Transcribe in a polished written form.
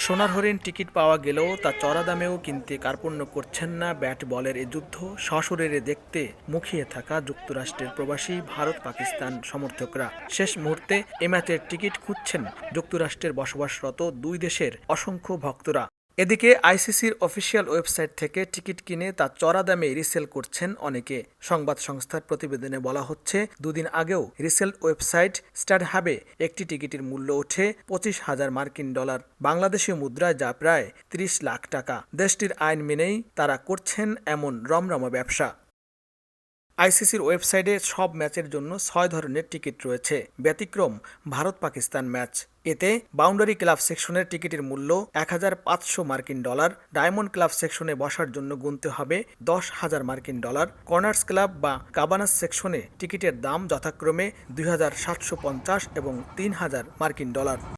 সোনার হরিণ টিকিট পাওয়া গেলেও তা চড়া দামেও কিনতে কার্পণ্য করছেন না ব্যাট বলের এ যুদ্ধ সশরীরে দেখতে মুখিয়ে থাকা যুক্তরাষ্ট্রের প্রবাসী ভারত পাকিস্তান সমর্থকরা। শেষ মুহূর্তে এ ম্যাচের টিকিট খুঁজছেন যুক্তরাষ্ট্রের বসবাসরত দুই দেশের অসংখ্য ভক্তরা। এদিকে আইসিসির অফিসিয়াল ওয়েবসাইট থেকে টিকিট কিনে তা চড়া দামে রিসেল করছেন অনেকে। সংবাদ সংস্থার প্রতিবেদনে বলা হচ্ছে, দুদিন আগেও রিসেল ওয়েবসাইট স্টারহাবে একটি টিকিটের মূল্য ওঠে $25,000 বাংলাদেশি মুদ্রায়, যা প্রায় 30 লাখ টাকা। দেশটির আইন মেনেই তারা করছেন এমন রমরমা ব্যবসা। আইসিসির ওয়েবসাইটে সব ম্যাচের জন্য 6 ধরনের টিকিট রয়েছে। ব্যতিক্রম ভারত পাকিস্তান ম্যাচ। এতে বাউন্ডারি ক্লাব সেকশনের টিকিটের মূল্য $1,500, ডায়মন্ড ক্লাব সেকশনে বসার জন্য গুনতে হবে $10,000, কর্নার্স ক্লাব বা কাবানাস সেকশনে টিকিটের দাম যথাক্রমে $2,750 এবং $3,000।